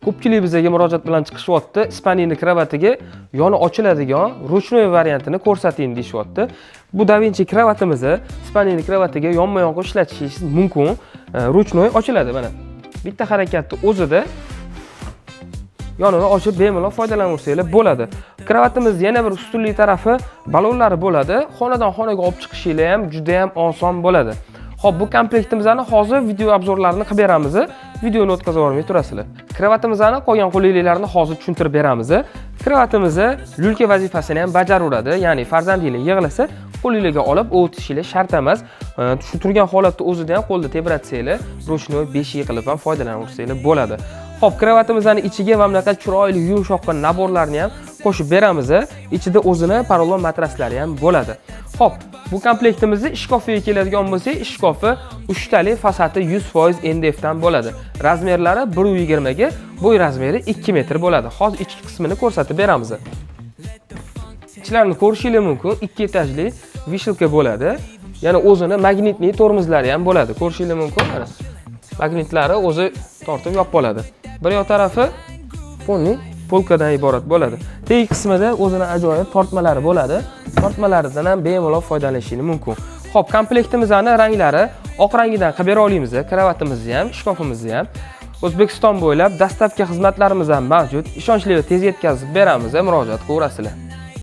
Ko'pchilik bizga murojaat bilan chiqishyapti. Ispaniyani kravatiga yoni ochiladigan ruchnoy variantini ko'rsating deyishyapti. Bu Da Vinci kravatimizni Ispaniyani kravatiga yonma-yonga ishlatishingiz mumkin. Ruchnoy ochiladi mana. Bitta harakatni o'zida yonini ochib bemalol foydalanaversanglar bo'ladi. Kravatimizning yana bir ustunlik tarafi balonlari bo'ladi. Xonadan xonaga olib chiqishingiz ham juda ham oson bo'ladi. Xo'p, bu komplektimizni hozir video obzorlarini qilib beramiz. Videoni o'tkazib yubormay turasizlar. Kravatimizning qolgan qulayliklarni hozir tushuntirib beramiz. Kravatimiz lulka vazifasini ham bajaraveradi. Ya'ni farzandingiz yig'lasa, qo'lingizga olib o'tishingiz shart emas. Shu turgan holatda o'zida ham qo'lda tebratsanglar, ruchnoy beshiy qilib ham foydalanaversanglar bo'ladi. Xo'p, kravatimizning ichiga va bunaqa chiroyli yumshoqqan naborlarni ham qo'shib beramiz. Ichida o'zini porolon matraslari ham bo'ladi. Xo'p, bu komplektimizni ishkofiga keladigan bo'lsak, ishkofi 3 tali fasati 100% NDF dan bo'ladi. Razmerlari 1.20 ga, bo'y razmeri 2 metr bo'ladi. Hozir ichki qismini ko'rsatib beramiz. Ichlarini ko'rishingiz mumkin. 2 etajli vishilka bo'ladi. Yana o'zini magnitli tormozlari ham bo'ladi. Ko'rishingiz mumkin. Mana magnitlari o'zi tortib yopib oladi. Bir yoq tarafi polkadan iborat bo'ladi. Tegi qismida o'zini ajoyib tortmalari bo'ladi. Tortmalaridan ham bemalol foydalanishingiz mumkin. Xo'p, komplektimizning ranglari oq rangidan qilib bera olamiz. Kravatimizni ham, ishkofimizni ham. O'zbekiston bo'ylab dastavka xizmatlarimiz ham mavjud. Ishonchli va tez yetkazib beramiz. Murojaat qilaverasizlar.